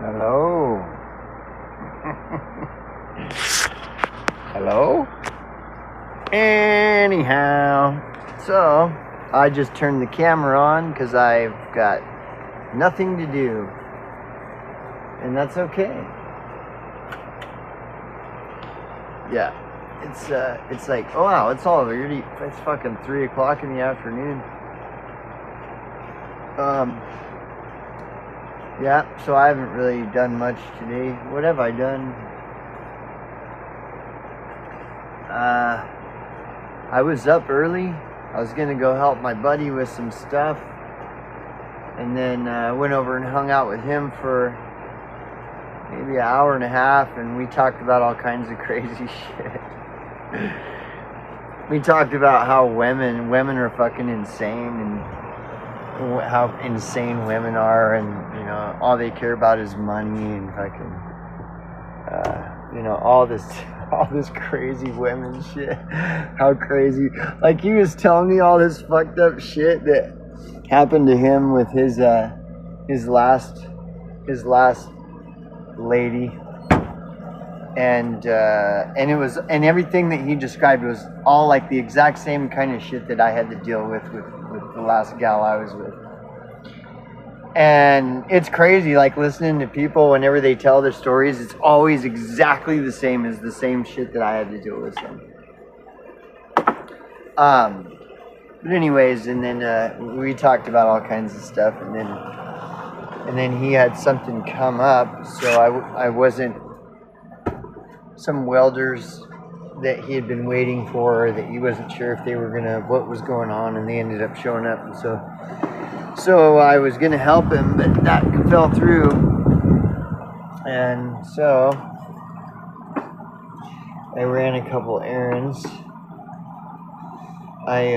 Hello. Hello? Anyhow, so I just turned the camera on because I've got nothing to do. And that's okay. Yeah. It's like, oh wow, it's already, it's fucking 3 o'clock in the afternoon. Yeah, so I haven't really done much today. What have I done? I was up early. I was gonna go help my buddy with some stuff, and then went over and hung out with him for maybe an hour and a half, and we talked about all kinds of crazy shit. We talked about how women are fucking insane, and how insane women are, and you know, all they care about is money and fucking you know, all this crazy women shit. How crazy. Like, he was telling me all this fucked up shit that happened to him with his last lady, and it was, and everything that he described was all like the exact same kind of shit that I had to deal with the last gal I was with. And it's crazy, like, listening to people whenever they tell their stories, it's always exactly the same as the same shit that I had to deal with them. But anyways, and then we talked about all kinds of stuff, and then he had something come up, so I wasn't, some welders that he had been waiting for, that he wasn't sure if they were gonna, what was going on, and they ended up showing up, and so I was gonna help him, but that fell through, and so I ran a couple errands. I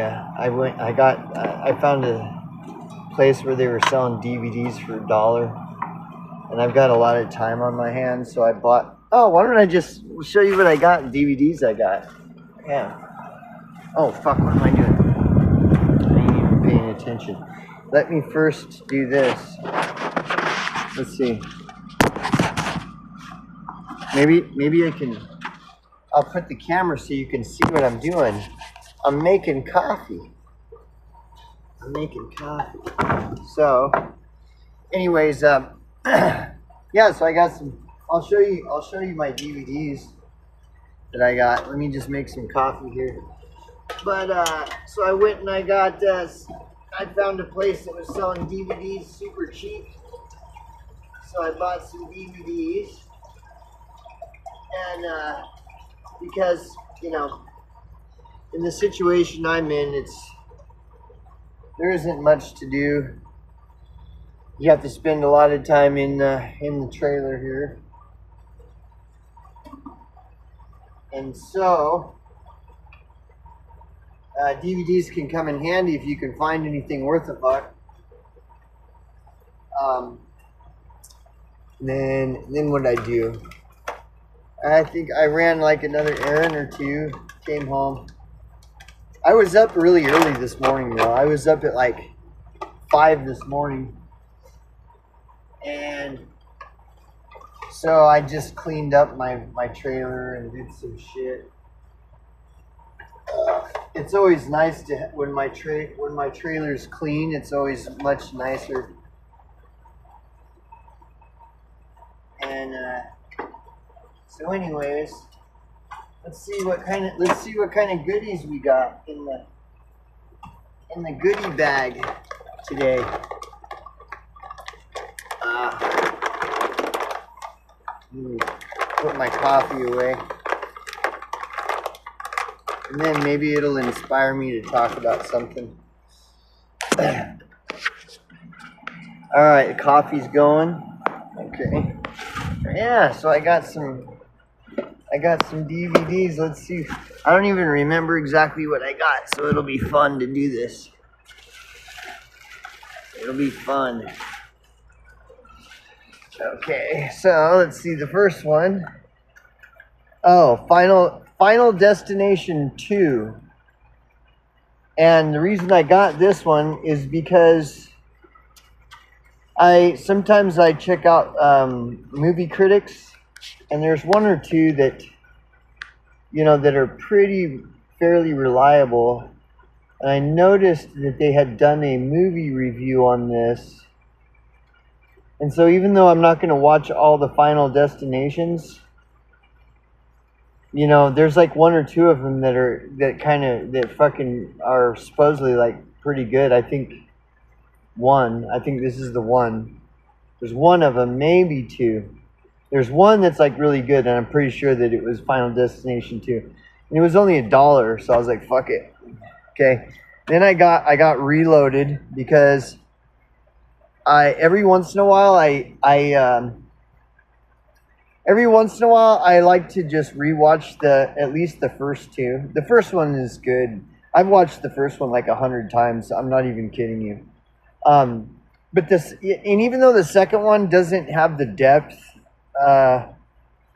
found a place where they were selling DVDs for $1, and I've got a lot of time on my hands, so I bought. Oh, why don't I just show you what I got? DVDs I got. Yeah. Oh fuck! What am I doing? I ain't even paying attention. Let me first do this. Let's see. Maybe I can. I'll put the camera so you can see what I'm doing. I'm making coffee. So, anyways, yeah. So I got some. I'll show you my DVDs that I got. Let me just make some coffee here. But so I went and I got. I found a place that was selling DVDs super cheap. So I bought some DVDs, and because, you know, in the situation I'm in, there isn't much to do. You have to spend a lot of time in the trailer here, and so DVDs can come in handy if you can find anything worth a fuck. Then what I do? I think I ran like another errand or two, came home. I was up really early this morning, though. I was up at like 5 this morning. And so I just cleaned up my trailer and did some shit. It's always nice to, when my trailer's clean, it's always much nicer. And so anyways, let's see what kind of goodies we got in the goodie bag today. Let me put my coffee away, and then maybe it'll inspire me to talk about something. All right, the coffee's going. Okay. Yeah, so I got some DVDs. Let's see. I don't even remember exactly what I got, so it'll be fun to do this. It'll be fun. Okay, so let's see the first one. Oh, Final Destination 2. And the reason I got this one is because I sometimes I check out movie critics, and there's one or two that that are pretty fairly reliable. And I noticed that they had done a movie review on this. And so even though I'm not going to watch all the Final Destinations, there's like one or two of them that fucking are supposedly like pretty good. I think this is the one. There's one of them, maybe two. There's one that's like really good, and I'm pretty sure that it was Final Destination 2. And it was only $1, so I was like, fuck it. Okay. Then I got Reloaded because every once in a while I like to just rewatch at least the first two. The first one is good. I've watched the first one like 100 times. I'm not even kidding you. But even though the second one doesn't have the depth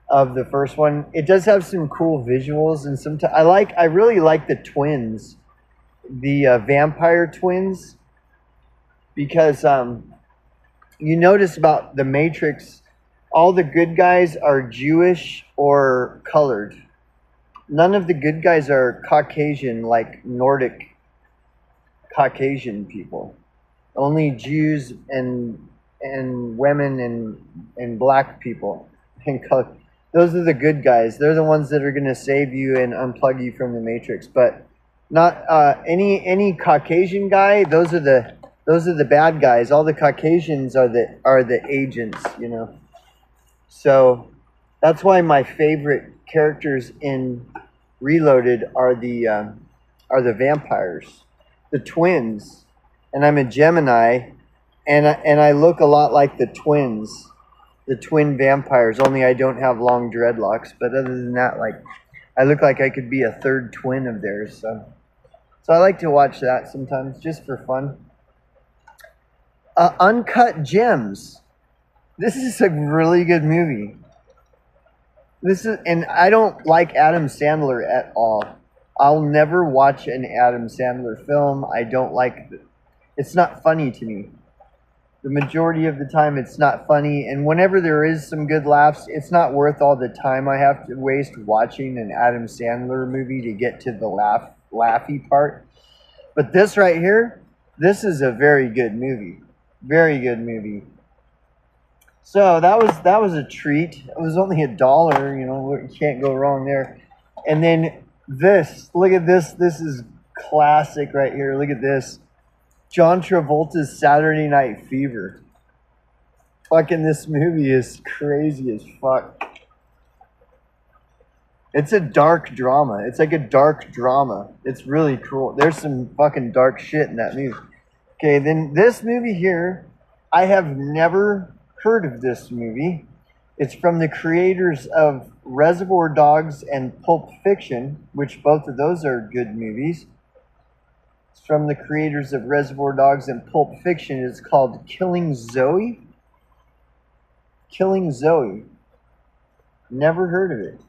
of the first one, it does have some cool visuals, and sometimes I really like the twins, the vampire twins, because you notice about the Matrix, all the good guys are Jewish or colored. None of the good guys are Caucasian, like Nordic Caucasian people. Only Jews and women and black people and color. Those are the good guys. They're the ones that are going to save you and unplug you from the Matrix. But not any Caucasian guy. Those are the bad guys. All the Caucasians are the agents. So that's why my favorite characters in Reloaded are the vampires, the twins. And I'm a Gemini, and I look a lot like the twins, the twin vampires. Only I don't have long dreadlocks. But other than that, like, I look like I could be a third twin of theirs. So I like to watch that sometimes just for fun. Uncut Gems. This is a really good movie. And I don't like Adam Sandler at all. I'll never watch an Adam Sandler film. I don't like. It's not funny to me. The majority of the time, it's not funny. And whenever there is some good laughs, it's not worth all the time I have to waste watching an Adam Sandler movie to get to the laughy part. But this right here, this is a very good movie. Very good movie. So that was a treat. It was only $1. You can't go wrong there. And then this, look at this. This is classic right here. Look at this. John Travolta's Saturday Night Fever. Fucking this movie is crazy as fuck. It's a dark drama. It's like a dark drama. It's really cool. There's some fucking dark shit in that movie. Okay, then this movie here, I have never heard of this movie. It's from the creators of Reservoir Dogs and Pulp Fiction, which both of those are good movies. It's from the creators of Reservoir Dogs and Pulp Fiction. It's called Killing Zoe. Killing Zoe. Never heard of it.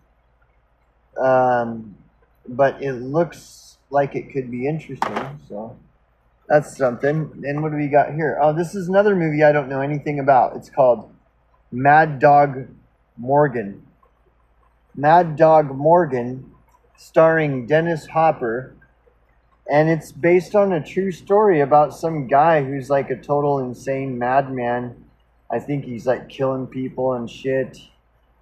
But it looks like it could be interesting, so that's something. And what do we got here? Oh, this is another movie I don't know anything about. It's called Mad Dog Morgan. Mad Dog Morgan, starring Dennis Hopper. And it's based on a true story about some guy who's like a total insane madman. I think he's like killing people and shit.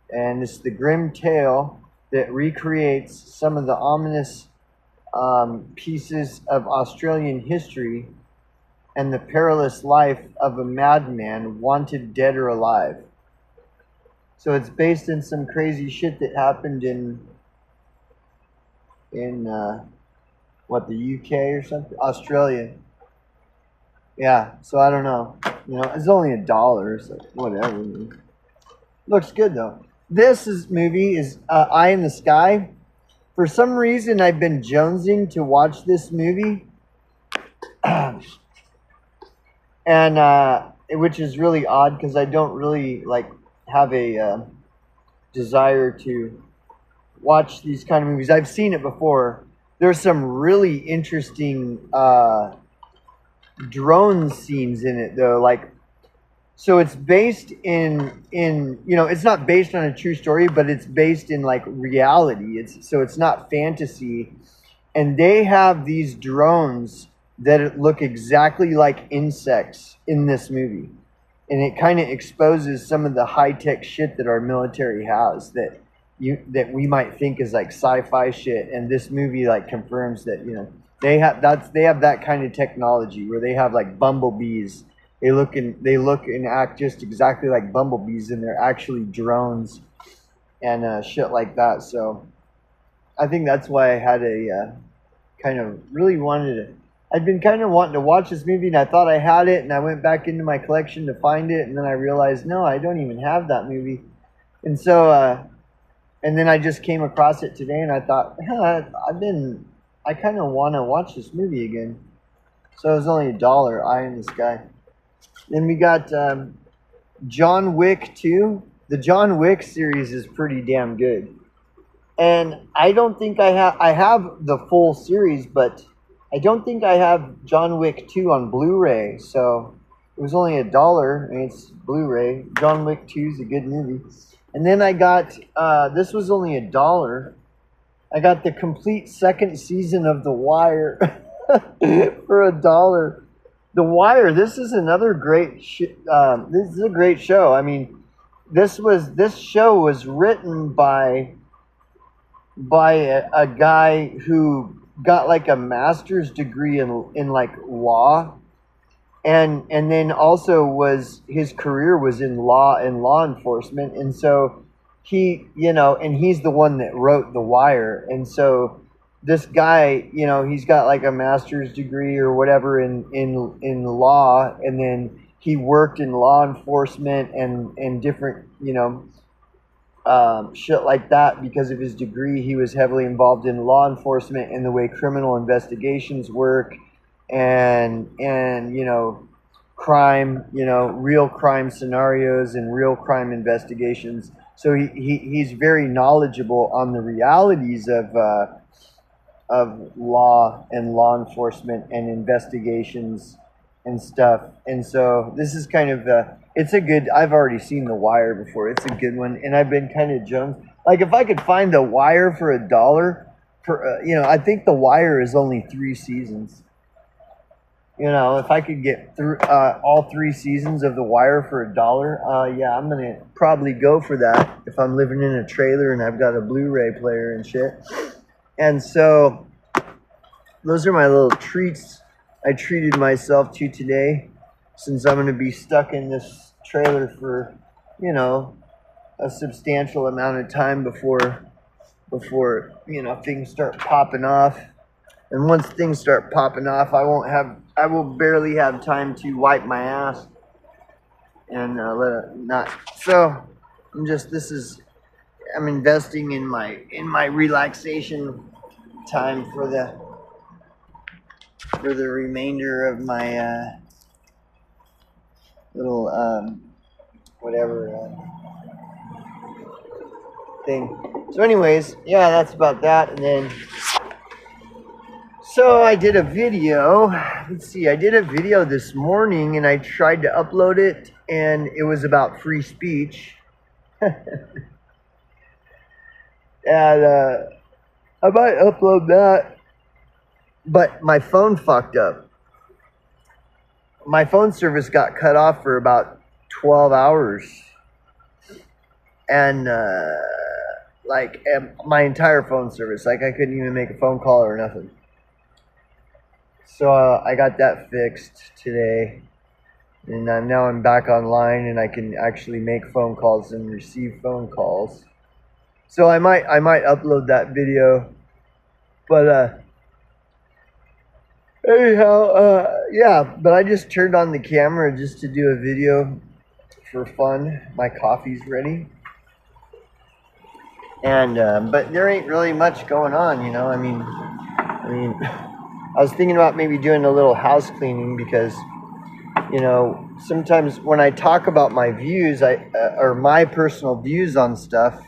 And it's the grim tale that recreates some of the ominous pieces of Australian history and the perilous life of a madman wanted dead or alive. So it's based in some crazy shit that happened in the UK or something? Australia. Yeah, so I don't know. It's only $1, so whatever. Looks good though. This movie is Eye in the Sky. For some reason, I've been jonesing to watch this movie, and which is really odd because I don't really have a desire to watch these kind of movies. I've seen it before. There's some really interesting drone scenes in it, though. Like So it's based in it's not based on a true story, but it's based in like reality. It's not fantasy. And they have these drones that look exactly like insects in this movie. And it kind of exposes some of the high-tech shit that our military has that we might think is like sci-fi shit, and this movie like confirms that they have that kind of technology where they have like bumblebees. They look and act just exactly like bumblebees, and they're actually drones and shit like that. So I think that's why I had a kind of really wanted to. I'd been kind of wanting to watch this movie, and I thought I had it, and I went back into my collection to find it, and then I realized no, I don't even have that movie, and so and then I just came across it today, and I thought, I kind of want to watch this movie again. So it was only $1. Eye in the Sky. Then we got John Wick 2. The John Wick series is pretty damn good. And I don't think I have the full series, but I don't think I have John Wick 2 on Blu-ray. So it was only $1, and it's Blu-ray. John Wick 2 is a good movie. And then I got, this was only $1. I got the complete second season of The Wire for $1. The Wire, this is another great this is a great show. I mean, this show was written by a guy who got like a master's degree in like law, and then also his career was in law enforcement, and so he and he's the one that wrote The Wire. And so this guy, he's got like a master's degree or whatever in law, and then he worked in law enforcement and different shit like that. Because of his degree, he was heavily involved in law enforcement and the way criminal investigations work, and crime, real crime scenarios and real crime investigations. So he's very knowledgeable on the realities of law and law enforcement and investigations and stuff. And so this is kind of it's a good. I've already seen The Wire before. It's a good one, and I've been kind of jones. Like if I could find The Wire for $1, I think The Wire is only 3 seasons. If I could get through all 3 seasons of The Wire for $1, yeah, I'm gonna probably go for that if I'm living in a trailer and I've got a Blu-ray player and shit. And so those are my little treats I treated myself to today, since I'm gonna be stuck in this trailer for a substantial amount of time before things start popping off. And once things start popping off, I will barely have time to wipe my ass and let it not. So I'm investing in my relaxation time for the remainder of my little whatever thing. So anyways, yeah, that's about that. And then so I did a video. Let's see, I did a video this morning, and I tried to upload it, and it was about free speech. And I might upload that, but my phone fucked up. My phone service got cut off for about 12 hours. And my entire phone service, like I couldn't even make a phone call or nothing. So I got that fixed today, and now I'm back online, and I can actually make phone calls and receive phone calls. So I might upload that video, but anyhow, yeah. But I just turned on the camera just to do a video for fun. My coffee's ready, and but there ain't really much going on, I mean. I was thinking about maybe doing a little house cleaning because, sometimes when I talk about my views, or my personal views on stuff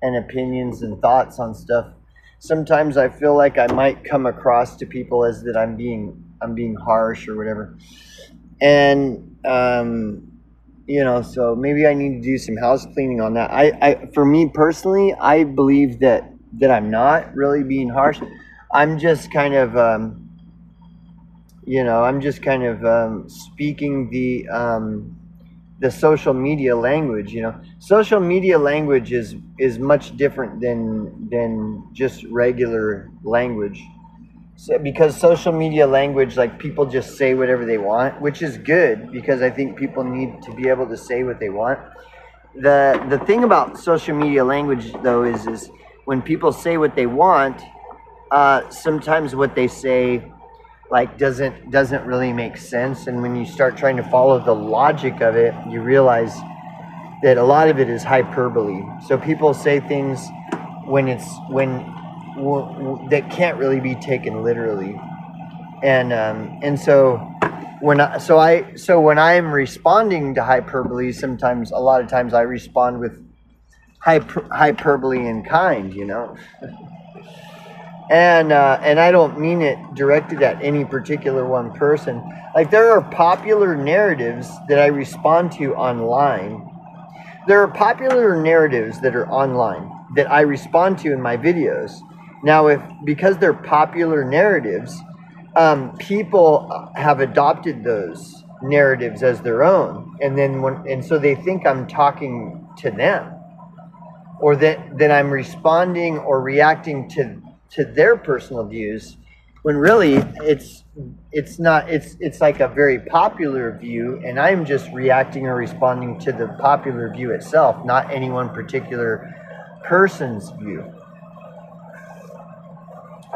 and opinions and thoughts on stuff, sometimes I feel like I might come across to people as that I'm being harsh or whatever. And, so maybe I need to do some house cleaning on that. For me personally, I believe that I'm not really being harsh. I'm just kind of, speaking the social media language. Social media language is much different than just regular language. So, because social media language, like, people just say whatever they want, which is good, because I think people need to be able to say what they want. The thing about social media language, though, is when people say what they want, sometimes what they say, like, doesn't really make sense. And when you start trying to follow the logic of it, you realize that a lot of it is hyperbole. So people say things when that can't really be taken literally, and so when I'm responding to hyperbole, a lot of times I respond with hyperbole in kind, and I don't mean it directed at any particular one person. Like, there are popular narratives that I respond to online. There are popular narratives that are online that I respond to in my videos. Now, because they're popular narratives, people have adopted those narratives as their own, and so they think I'm talking to them, or that I'm responding or reacting to their personal views, when really it's not. It's like a very popular view, and I'm just reacting or responding to the popular view itself, not any one particular person's view.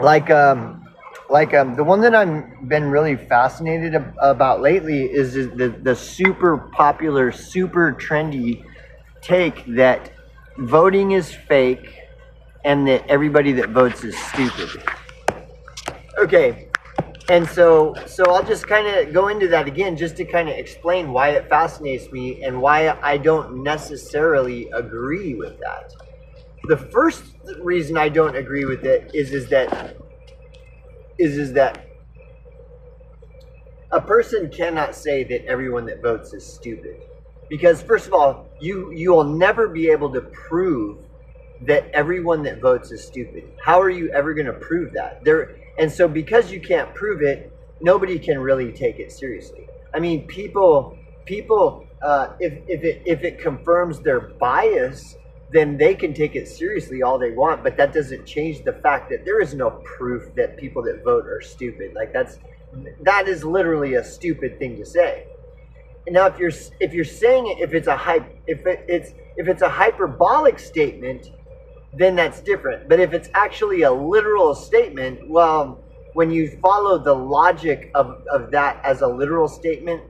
Like the one that I've been really fascinated about lately is the super popular, super trendy take that voting is fake and that everybody that votes is stupid. Okay, and so I'll just kind of go into that again, just to kind of explain why it fascinates me and why I don't necessarily agree with that. The first reason I don't agree with it is that a person cannot say that everyone that votes is stupid, because first of all, you will never be able to prove that everyone that votes is stupid. How are you ever going to prove that? And so because you can't prove it, nobody can really take it seriously. I mean, people, if it confirms their bias, then they can take it seriously all they want, but that doesn't change the fact that there is no proof that people that vote are stupid. Like, that is literally a stupid thing to say. And now, if you're saying it, if it's a hyperbolic statement, then that's different. But if it's actually a literal statement, well, when you follow the logic of that as a literal statement,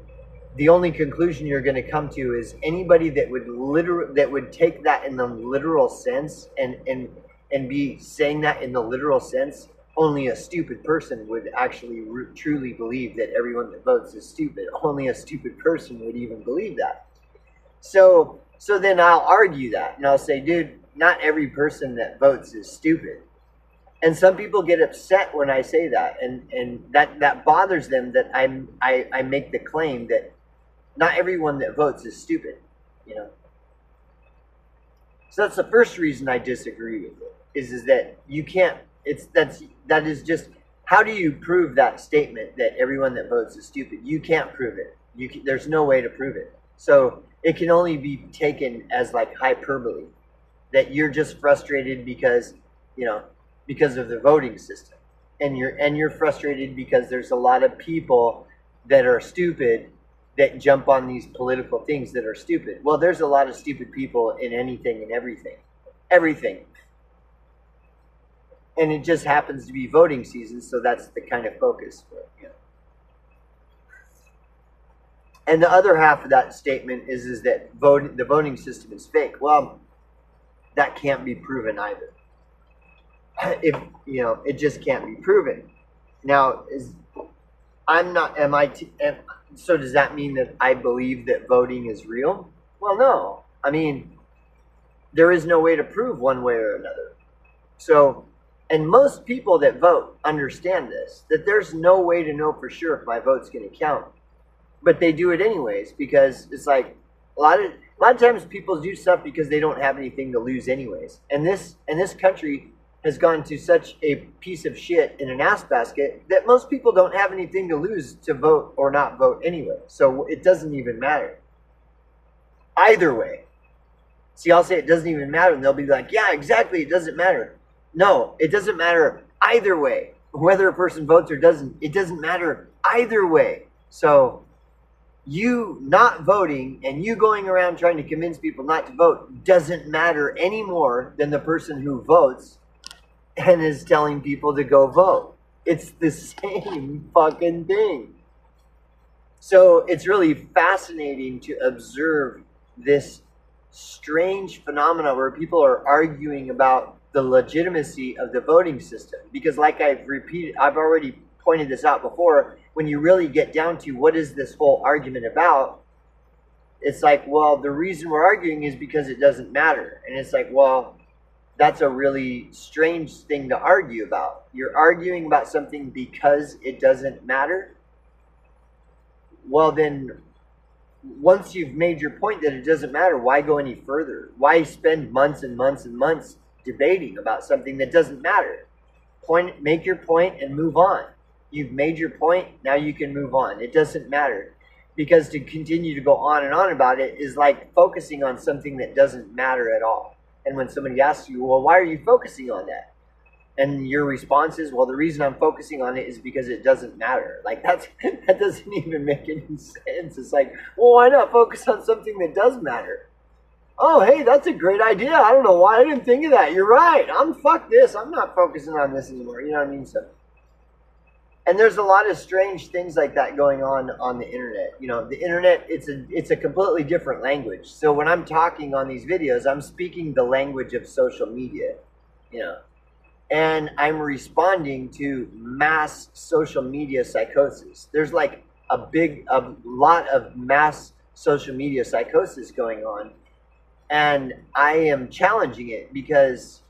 the only conclusion you're going to come to is anybody that would take that in the literal sense and be saying that in the literal sense, only a stupid person would actually truly believe that everyone that votes is stupid. Only a stupid person would even believe that. So then I'll argue that, and I'll say, dude, not every person that votes is stupid. And some people get upset when I say that, and that bothers them, that I make the claim that not everyone that votes is stupid, So that's the first reason I disagree with it, is that you can't. That is just, how do you prove that statement that everyone that votes is stupid? You can't prove it. There's no way to prove it. So it can only be taken as like hyperbole, that you're just frustrated because of the voting system, and you're frustrated because there's a lot of people that are stupid that jump on these political things that are stupid. Well, there's a lot of stupid people in anything and everything. And it just happens to be voting season, so that's the kind of focus for it. And the other half of that statement is that the voting system is fake. Well, that can't be proven either. It just can't be proven. Now, so does that mean that I believe that voting is real? Well, no. I mean, there is no way to prove one way or another. So, and most people that vote understand this, that there's no way to know for sure if my vote's going to count. But they do it anyways, because it's like, A lot of times people do stuff because they don't have anything to lose anyways. And this country has gone to such a piece of shit in an ass basket that most people don't have anything to lose to vote or not vote anyway. So it doesn't even matter. Either way. See, I'll say it doesn't even matter, and they'll be like, yeah, exactly, it doesn't matter. No, it doesn't matter either way. Whether a person votes or doesn't, it doesn't matter either way. So you not voting and you going around trying to convince people not to vote doesn't matter any more than the person who votes and is telling people to go vote. It's the same fucking thing. So it's really fascinating to observe this strange phenomena where people are arguing about the legitimacy of the voting system. Because like I've already pointed this out before, when you really get down to what is this whole argument about, it's like, well, the reason we're arguing is because it doesn't matter. And it's like, well, that's a really strange thing to argue about. You're arguing about something because it doesn't matter? Well, then, once you've made your point that it doesn't matter, why go any further? Why spend months and months and months debating about something that doesn't matter? Make your point and move on. You've made your point, now you can move on. It doesn't matter. Because to continue to go on and on about it is like focusing on something that doesn't matter at all. And when somebody asks you, well, why are you focusing on that? And your response is, well, the reason I'm focusing on it is because it doesn't matter. Like, that doesn't even make any sense. It's like, well, why not focus on something that does matter? Oh, hey, that's a great idea. I don't know why I didn't think of that. You're right. Fuck this. I'm not focusing on this anymore. You know what I mean? So, and there's a lot of strange things like that going on the internet. You know, the internet, it's a completely different language. So when I'm talking on these videos, I'm speaking the language of social media, you know. And I'm responding to mass social media psychosis. There's like a lot of mass social media psychosis going on. And I am challenging it because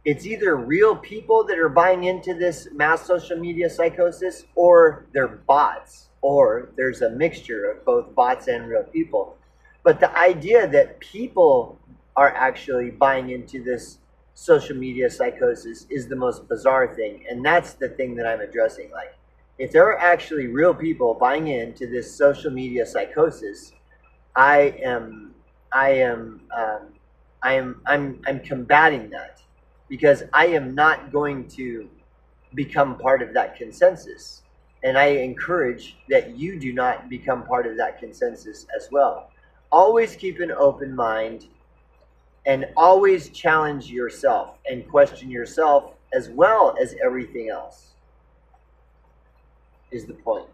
it's either real people that are buying into this mass social media psychosis, or they're bots, or there's a mixture of both bots and real people. But the idea that people are actually buying into this social media psychosis is the most bizarre thing, and that's the thing that I'm addressing. Like, if there are actually real people buying into this social media psychosis, I'm combating that, because I am not going to become part of that consensus, and I encourage that you do not become part of that consensus as well. Always keep an open mind. And always challenge yourself and question yourself as well as everything else, is the point.